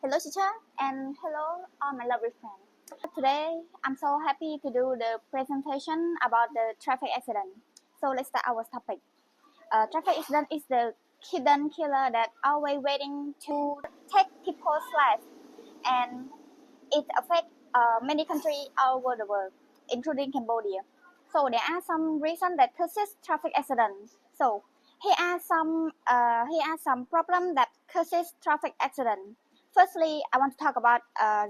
Hello teacher and hello all my lovely friends. Today I'm so happy to do the presentation about the traffic accident. So let's start our topic. Traffic accident is the hidden killer that always waiting to take people's lives, and it affects many countries all over the world, including Cambodia. So there are some reasons that causes traffic accidents. So here are some problems that causes traffic accident. Firstly, I want to talk about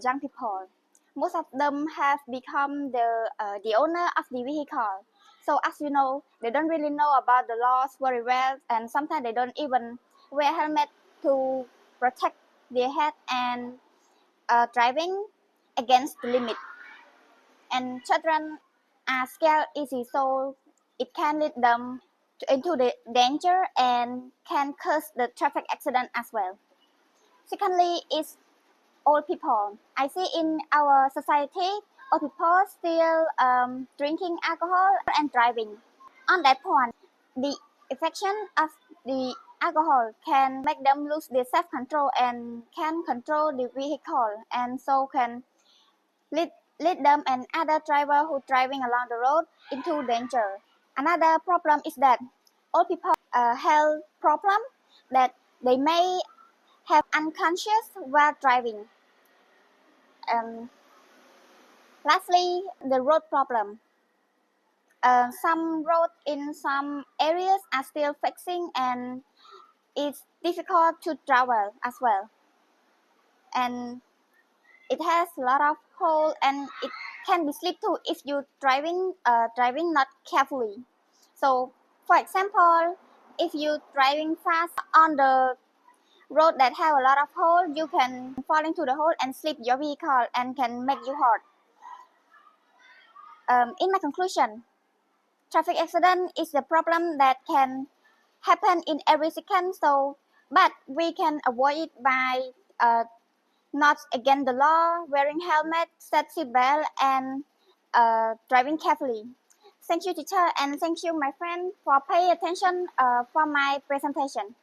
young people. Most of them have become the owner of the vehicle. So as you know, they don't really know about the laws very well, and sometimes they don't even wear helmet to protect their head and driving against the limit. And children are scared easy, so it can lead them into the danger and can cause the traffic accident as well. Secondly, is old people. I see in our society, old people still drinking alcohol and driving. On that point, the affection of the alcohol can make them lose their self-control and can control the vehicle, and so can lead, lead them and other driver who driving along the road into danger. Another problem is that old people have problem that they may have unconscious while driving. Lastly, the road problem. Some roads in some areas are still fixing and it's difficult to travel as well. And it has a lot of hole and it can be slip too if you driving not carefully. So for example, if you driving fast on the road that have a lot of hole, you can fall into the hole and slip your vehicle and can make you hurt. In my conclusion, traffic accident is a problem that can happen in every second. But we can avoid it by not against the law, wearing helmet, set seatbelt, and driving carefully. Thank you, teacher, and thank you, my friend, for paying attention for my presentation.